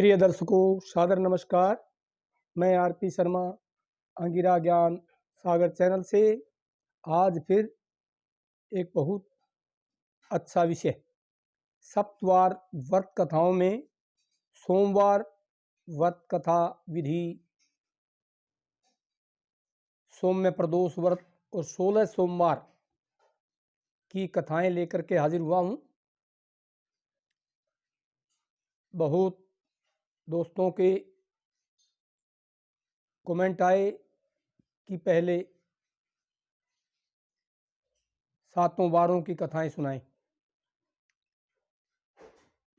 प्रिय दर्शकों, सादर नमस्कार। मैं आरपी शर्मा अंगिरा ज्ञान सागर चैनल से आज फिर एक बहुत अच्छा विषय सप्तवार व्रत कथाओं में सोमवार व्रत कथा विधि, सौम्य प्रदोष व्रत और 16 सोमवार की कथाएं लेकर के हाजिर हुआ हूँ। बहुत दोस्तों के कमेंट आए कि पहले सातों वारों की कथाएं सुनाएं।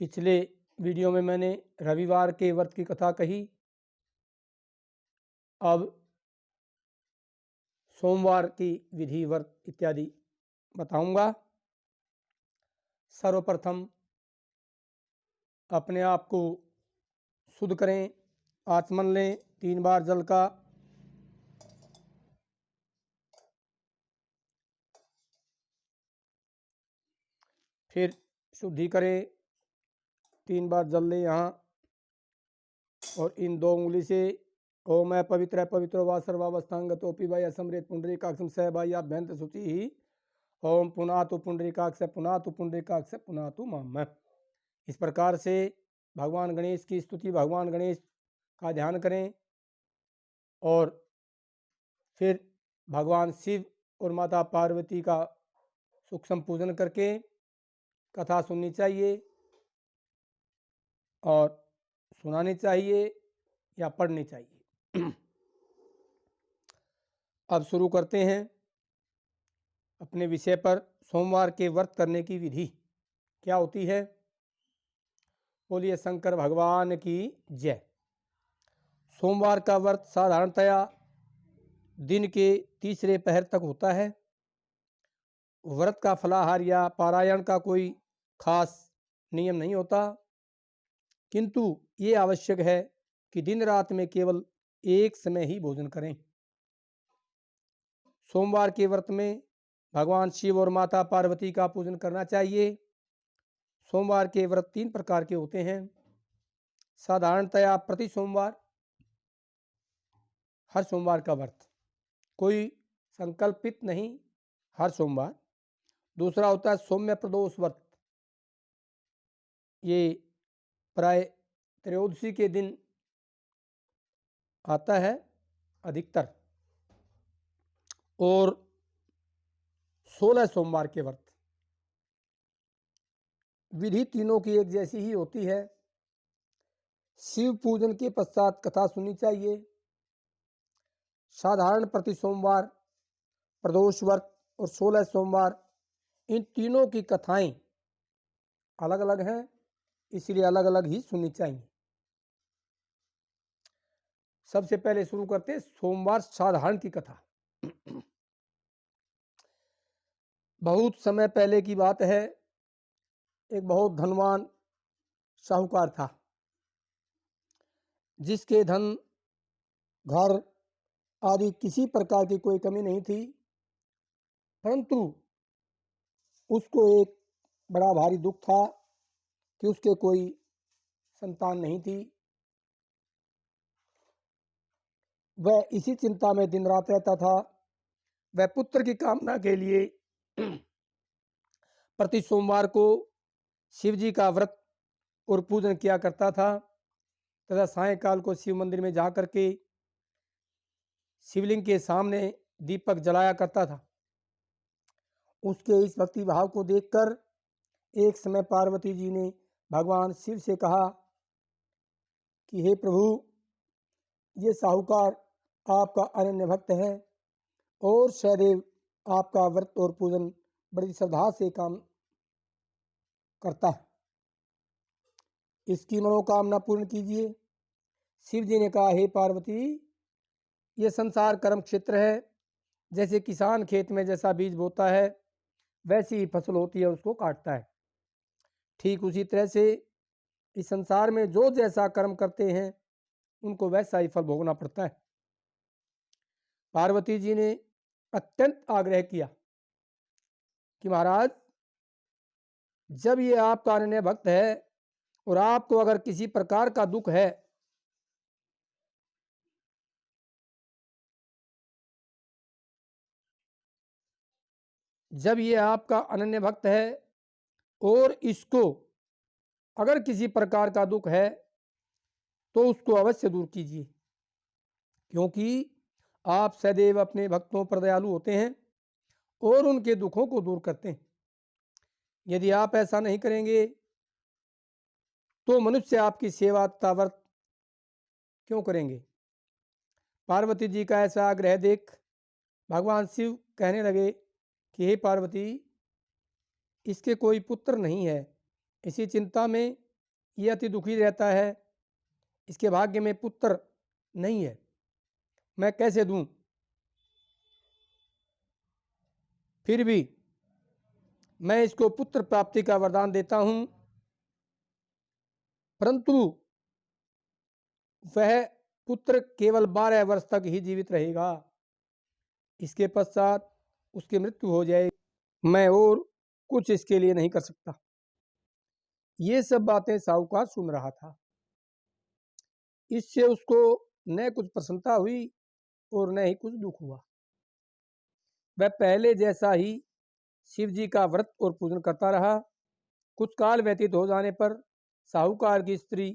पिछले वीडियो में मैंने रविवार के व्रत की कथा कही। अब सोमवार की विधि व्रत इत्यादि बताऊंगा। सर्वप्रथम अपने आप को शुद्ध करें, आचमन लें 3 बार जल का। फिर शुद्धि करें, 3 बार जल लें यहाँ और इन 2 उंगली से ओम मैं पवित्र पवित्र वा सर्वावस्थांगतोपि वै असमृत पुंडरीकाक्षम स भाई अभ्यंत शुचि ही ओम पुनः तो पुंडरीकाक्ष पुनः तो पुंडरीकाक्ष पुनः तो माम। इस प्रकार से भगवान गणेश की स्तुति, भगवान गणेश का ध्यान करें और फिर भगवान शिव और माता पार्वती का सूक्ष्म पूजन करके कथा सुननी चाहिए और सुनानी चाहिए या पढ़नी चाहिए। अब शुरू करते हैं अपने विषय पर। सोमवार के व्रत करने की विधि क्या होती है। बोलिए शंकर भगवान की जय। सोमवार का व्रत साधारणतया दिन के तीसरे पहर तक होता है। व्रत का फलाहार या पारायण का कोई खास नियम नहीं होता, किंतु ये आवश्यक है कि दिन रात में केवल एक समय ही भोजन करें। सोमवार के व्रत में भगवान शिव और माता पार्वती का पूजन करना चाहिए। सोमवार के व्रत 3 प्रकार के होते हैं। साधारणतया प्रति सोमवार, हर सोमवार का व्रत, कोई संकल्पित नहीं, हर सोमवार। दूसरा होता है सौम्य प्रदोष व्रत, ये प्राय त्रयोदशी के दिन आता है अधिकतर। और 16 सोमवार के व्रत। विधि तीनों की एक जैसी ही होती है। शिव पूजन के पश्चात कथा सुननी चाहिए। साधारण प्रति सोमवार, प्रदोष व्रत और 16 सोमवार, इन तीनों की कथाएं अलग अलग हैं, इसलिए अलग अलग ही सुननी चाहिए। सबसे पहले शुरू करते हैं सोमवार साधारण की कथा। बहुत समय पहले की बात है, एक बहुत धनवान साहूकार था, जिसके धन, घर आदि किसी प्रकार की कोई कमी नहीं थी, परंतु उसको एक बड़ा भारी दुख था कि उसके कोई संतान नहीं थी। वह इसी चिंता में दिन रात रहता था। वह पुत्र की कामना के लिए प्रति सोमवार को शिव जी का व्रत और पूजन किया करता था तथा सायंकाल को शिव मंदिर में जाकर के शिवलिंग के सामने दीपक जलाया करता था। उसके इस भक्ति भाव को देखकर एक समय पार्वती जी ने भगवान शिव से कहा कि हे प्रभु, ये साहूकार आपका अनन्य भक्त है और सदैव आपका व्रत और पूजन बड़ी श्रद्धा से काम करता है, इसकी मनोकामना पूर्ण कीजिए। शिव जी ने कहा, हे पार्वती, ये संसार कर्म क्षेत्र है। जैसे किसान खेत में जैसा बीज बोता है वैसी ही फसल होती है, उसको काटता है। ठीक उसी तरह से इस संसार में जो जैसा कर्म करते हैं उनको वैसा ही फल भोगना पड़ता है। पार्वती जी ने अत्यंत आग्रह किया कि महाराज, जब ये आपका अनन्य भक्त है और आपको अगर किसी प्रकार का दुख है जब ये आपका अनन्य भक्त है और इसको अगर किसी प्रकार का दुख है तो उसको अवश्य दूर कीजिए, क्योंकि आप सदैव अपने भक्तों पर दयालु होते हैं और उनके दुखों को दूर करते हैं। यदि आप ऐसा नहीं करेंगे तो मनुष्य आपकी सेवा तथा व्रत क्यों करेंगे। पार्वती जी का ऐसा आग्रह देख भगवान शिव कहने लगे कि हे पार्वती, इसके कोई पुत्र नहीं है, इसी चिंता में ये अति दुखी रहता है, इसके भाग्य में पुत्र नहीं है, मैं कैसे दूं। फिर भी मैं इसको पुत्र प्राप्ति का वरदान देता हूं, परंतु वह पुत्र केवल 12 वर्ष तक ही जीवित रहेगा, इसके पश्चात उसकी मृत्यु हो जाएगी। मैं और कुछ इसके लिए नहीं कर सकता। ये सब बातें साहूकार सुन रहा था। इससे उसको न कुछ प्रसन्नता हुई और न ही कुछ दुख हुआ। वह पहले जैसा ही शिव जी का व्रत और पूजन करता रहा। कुछ काल व्यतीत हो जाने पर साहूकार की स्त्री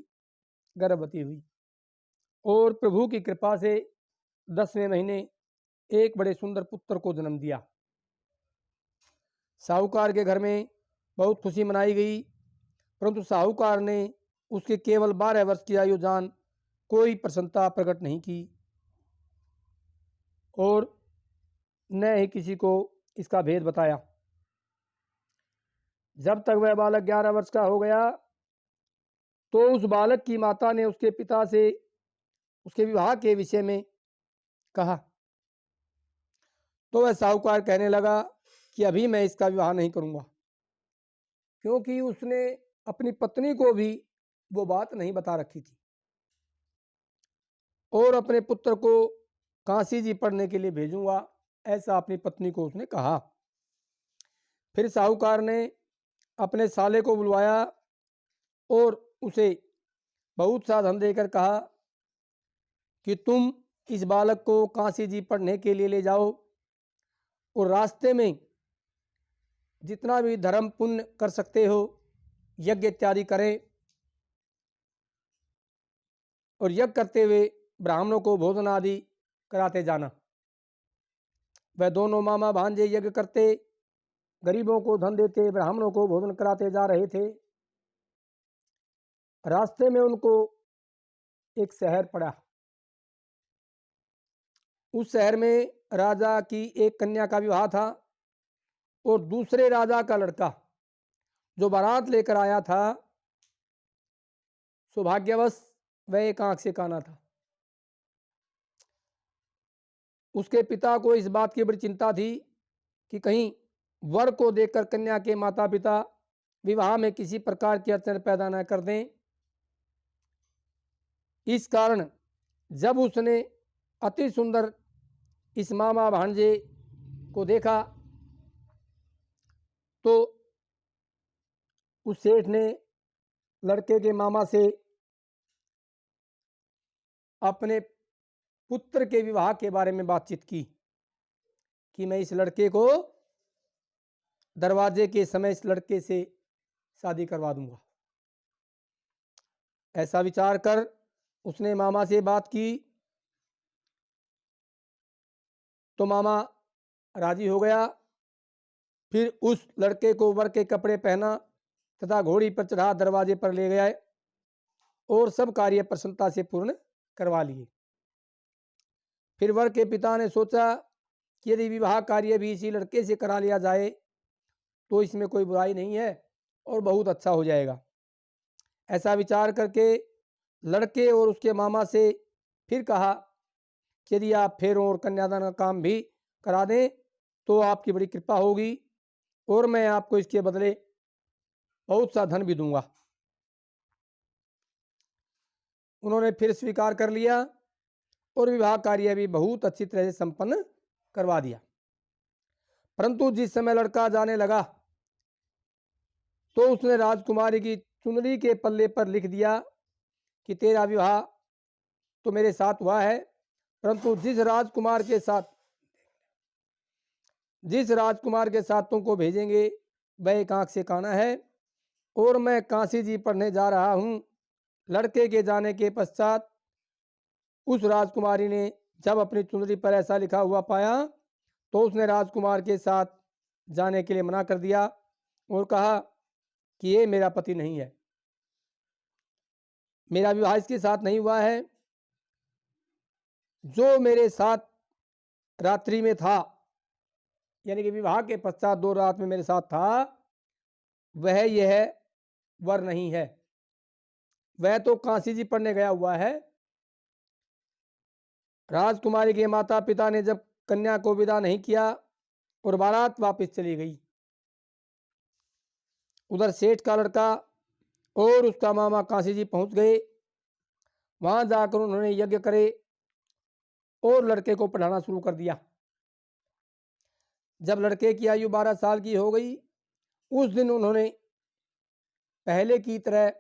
गर्भवती हुई और प्रभु की कृपा से 10वें महीने एक बड़े सुंदर पुत्र को जन्म दिया। साहूकार के घर में बहुत खुशी मनाई गई, परंतु साहूकार ने उसके केवल 12 वर्ष की आयु जान कोई प्रसन्नता प्रकट नहीं की और न ही किसी को इसका भेद बताया। जब तक वह बालक 11 वर्ष का हो गया तो उस बालक की माता ने उसके पिता से उसके विवाह के विषय में कहा। तो वह साहूकार कहने लगा कि अभी मैं इसका विवाह नहीं करूंगा, क्योंकि उसने अपनी पत्नी को भी वो बात नहीं बता रखी थी और अपने पुत्र को काशी जी पढ़ने के लिए भेजूंगा, ऐसा अपनी पत्नी को उसने कहा। फिर साहूकार ने अपने साले को बुलवाया और उसे बहुत सा धन देकर कहा कि तुम इस बालक को काशी जी पढ़ने के लिए ले जाओ और रास्ते में जितना भी धर्म पुण्य कर सकते हो यज्ञ इत्यादि करें और यज्ञ करते हुए ब्राह्मणों को भोजन आदि कराते जाना। वह दोनों मामा भांजे यज्ञ करते, गरीबों को धन देते, ब्राह्मणों को भोजन कराते जा रहे थे। रास्ते में उनको एक शहर पड़ा। उस शहर में राजा की एक कन्या का विवाह था और दूसरे राजा का लड़का जो बारात लेकर आया था, सौभाग्यवश वह एक आंख से काना था। उसके पिता को इस बात की बड़ी चिंता थी कि कहीं वर को देखकर कन्या के माता पिता विवाह में किसी प्रकार की अड़चन पैदा न कर दें। इस कारण जब उसने अति सुंदर इस मामा भांजे को देखा तो उस सेठ ने लड़के के मामा से अपने पुत्र के विवाह के बारे में बातचीत की कि मैं इस लड़के को दरवाजे के समय इस लड़के से शादी करवा दूंगा। ऐसा विचार कर उसने मामा से बात की तो मामा राजी हो गया। फिर उस लड़के को वर के कपड़े पहना तथा घोड़ी पर चढ़ा दरवाजे पर ले गया और सब कार्य प्रसन्नता से पूर्ण करवा लिए। फिर वर के पिता ने सोचा कि यदि विवाह कार्य भी इसी लड़के से करा लिया जाए तो इसमें कोई बुराई नहीं है और बहुत अच्छा हो जाएगा। ऐसा विचार करके लड़के और उसके मामा से फिर कहा कि यदि आप फेरों और कन्यादान का काम भी करा दें तो आपकी बड़ी कृपा होगी और मैं आपको इसके बदले बहुत सा धन भी दूंगा। उन्होंने फिर स्वीकार कर लिया और विवाह कार्य भी बहुत अच्छी तरह से संपन्न करवा दिया। परंतु जिस समय लड़का जाने लगा तो उसने राजकुमारी की चुनरी के पल्ले पर लिख दिया कि तेरा विवाह तो मेरे साथ हुआ है, परंतु जिस राजकुमार के साथ तुमको भेजेंगे वह एक आंख से काना है, और मैं काशी जी पढ़ने जा रहा हूँ। लड़के के जाने के पश्चात उस राजकुमारी ने जब अपनी चुनरी पर ऐसा लिखा हुआ पाया तो उसने राजकुमार के साथ जाने के लिए मना कर दिया और कहा कि ये मेरा पति नहीं है, मेरा विवाह इसके साथ नहीं हुआ है। जो मेरे साथ रात्रि में था, यानी कि विवाह के पश्चात 2 रात में मेरे साथ था, वह यह वर नहीं है, वह तो काशी जी पढ़ने गया हुआ है। राजकुमारी के माता पिता ने जब कन्या को विदा नहीं किया और बारात वापस चली गई, उधर सेठ का लड़का और उसका मामा काशी जी पहुंच गए। वहां जाकर उन्होंने यज्ञ करे और लड़के को पढ़ाना शुरू कर दिया। जब लड़के की आयु 12 साल की हो गई, उस दिन उन्होंने पहले की तरह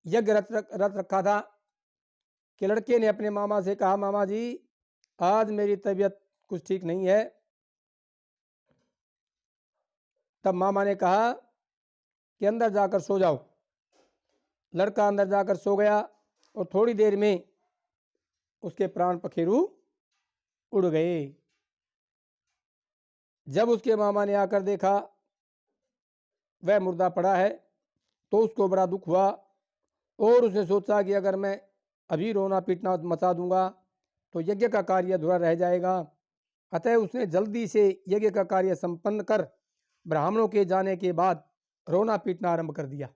यज्ञ रथ रखा था कि लड़के ने अपने मामा से कहा, मामा जी आज मेरी तबीयत कुछ ठीक नहीं है। तब मामा ने कहा कि अंदर जाकर सो जाओ। लड़का अंदर जाकर सो गया और थोड़ी देर में उसके प्राण पखेरु उड़ गए। जब उसके मामा ने आकर देखा वह मुर्दा पड़ा है तो उसको बड़ा दुख हुआ और उसने सोचा कि अगर मैं अभी रोना पीटना मचा दूंगा तो यज्ञ का कार्य अधूरा रह जाएगा। अतः उसने जल्दी से यज्ञ का कार्य संपन्न कर ब्राह्मणों के जाने के बाद रोना पीटना आरंभ कर दिया।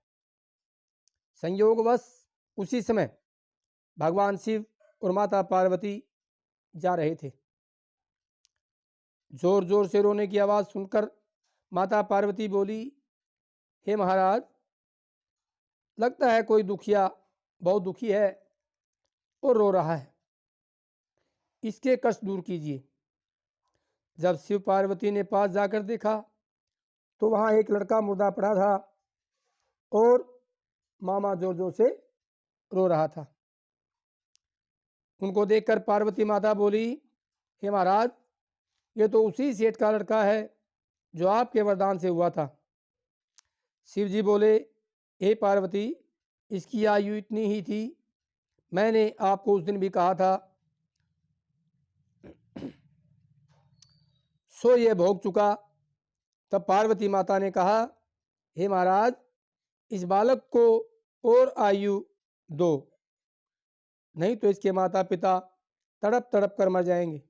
संयोगवश उसी समय भगवान शिव और माता पार्वती जा रहे थे। जोर जोर से रोने की आवाज सुनकर माता पार्वती बोली, हे महाराज, लगता है कोई दुखिया बहुत दुखी है और रो रहा है, इसके कष्ट दूर कीजिए। जब शिव पार्वती ने पास जाकर देखा तो वहां एक लड़का मुर्दा पड़ा था और मामा जोर जोर से रो रहा था। उनको देखकर पार्वती माता बोली, हे महाराज, ये तो उसी सेठ का लड़का है जो आपके वरदान से हुआ था। शिव जी बोले, हे पार्वती, इसकी आयु इतनी ही थी, मैंने आपको उस दिन भी कहा था, सो ये भोग चुका। तब पार्वती माता ने कहा, हे महाराज, इस बालक को और आयु दो, नहीं तो इसके माता पिता तड़प तड़प कर मर जाएंगे।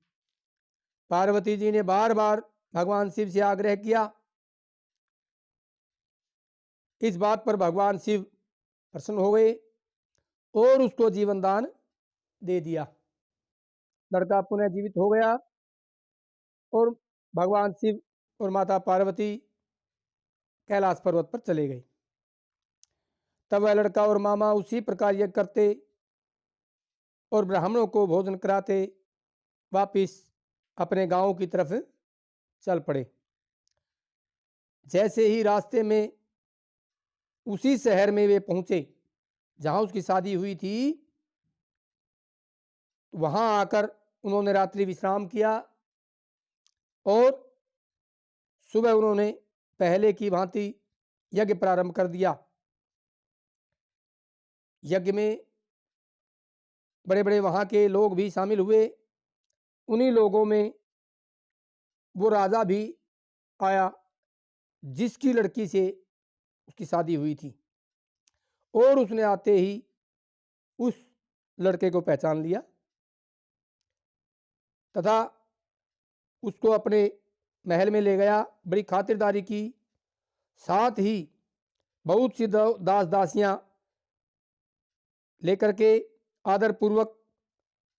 पार्वती जी ने बार बार भगवान शिव से आग्रह किया। इस बात पर भगवान शिव प्रसन्न हो गए और उसको जीवन दान दे दिया। लड़का पुनः जीवित हो गया और भगवान शिव और माता पार्वती कैलाश पर्वत पर चले गए। तब वह लड़का और मामा उसी प्रकार यज्ञ करते और ब्राह्मणों को भोजन कराते वापिस अपने गांव की तरफ चल पड़े। जैसे ही रास्ते में उसी शहर में वे पहुंचे जहां उसकी शादी हुई थी, वहां आकर उन्होंने रात्रि विश्राम किया और सुबह उन्होंने पहले की भांति यज्ञ प्रारंभ कर दिया। यज्ञ में बड़े बड़े वहां के लोग भी शामिल हुए। उन्हीं लोगों में वो राजा भी आया जिसकी लड़की से उसकी शादी हुई थी, और उसने आते ही उस लड़के को पहचान लिया तथा उसको अपने महल में ले गया, बड़ी खातिरदारी की। साथ ही बहुत सी दास दासियां लेकर के आदरपूर्वक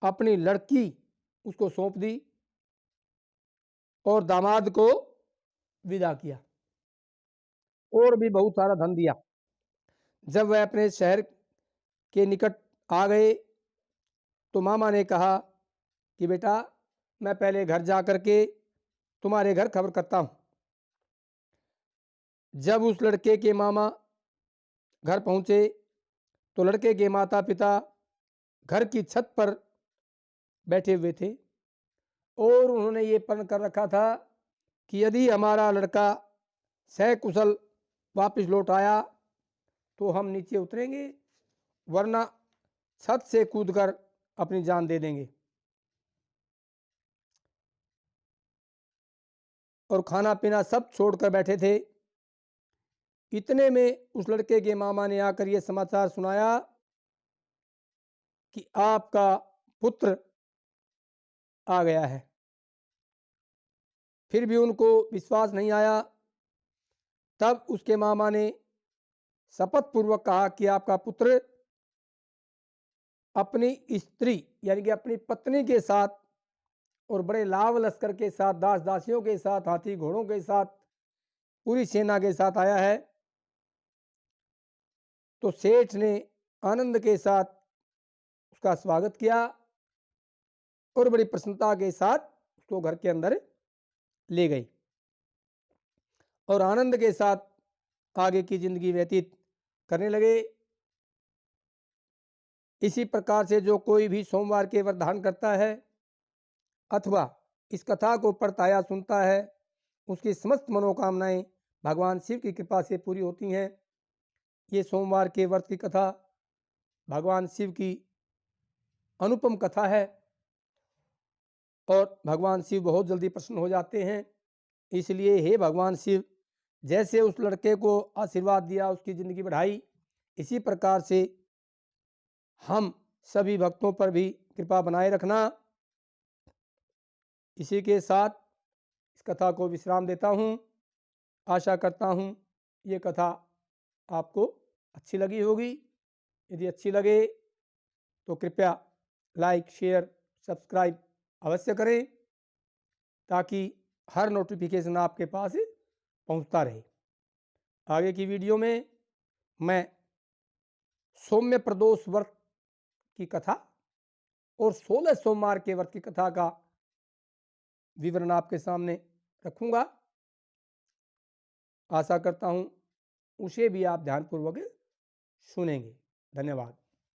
अपनी लड़की उसको सौंप दी और दामाद को विदा किया और भी बहुत सारा धन दिया। जब वह अपने शहर के निकट आ गए तो मामा ने कहा कि बेटा, मैं पहले घर जा करके तुम्हारे घर खबर करता हूं। जब उस लड़के के मामा घर पहुँचे तो लड़के के माता पिता घर की छत पर बैठे हुए थे और उन्होंने ये प्रण कर रखा था कि यदि हमारा लड़का सकुशल वापस लौट आया तो हम नीचे उतरेंगे, वरना छत से कूदकर अपनी जान दे देंगे। और खाना पीना सब छोड़कर बैठे थे। इतने में उस लड़के के मामा ने आकर यह समाचार सुनाया कि आपका पुत्र आ गया है। फिर भी उनको विश्वास नहीं आया। तब उसके मामा ने शपथ पूर्वक कहा कि आपका पुत्र अपनी स्त्री यानी कि अपनी पत्नी के साथ और बड़े लाव लश्कर के साथ, दास दासियों के साथ, हाथी घोड़ों के साथ, पूरी सेना के साथ आया है। तो सेठ ने आनंद के साथ उसका स्वागत किया और बड़ी प्रसन्नता के साथ उसको घर के अंदर ले गई और आनंद के साथ आगे की जिंदगी व्यतीत करने लगे। इसी प्रकार से जो कोई भी सोमवार के व्रत धारण करता है अथवा इस कथा को पढ़ता या सुनता है, उसकी समस्त मनोकामनाएं भगवान शिव की कृपा से पूरी होती हैं। ये सोमवार के व्रत की कथा भगवान शिव की अनुपम कथा है और भगवान शिव बहुत जल्दी प्रसन्न हो जाते हैं। इसलिए हे भगवान शिव, जैसे उस लड़के को आशीर्वाद दिया, उसकी ज़िंदगी बढ़ाई, इसी प्रकार से हम सभी भक्तों पर भी कृपा बनाए रखना। इसी के साथ इस कथा को विश्राम देता हूँ। आशा करता हूँ ये कथा आपको अच्छी लगी होगी। यदि अच्छी लगे तो कृपया लाइक, शेयर, सब्सक्राइब अवश्य करें ताकि हर नोटिफिकेशन आपके पास पहुंचता रहे। आगे की वीडियो में मैं सौम्य प्रदोष व्रत की कथा और 16 सोमवार के व्रत की कथा का विवरण आपके सामने रखूंगा। आशा करता हूं उसे भी आप ध्यानपूर्वक सुनेंगे। धन्यवाद।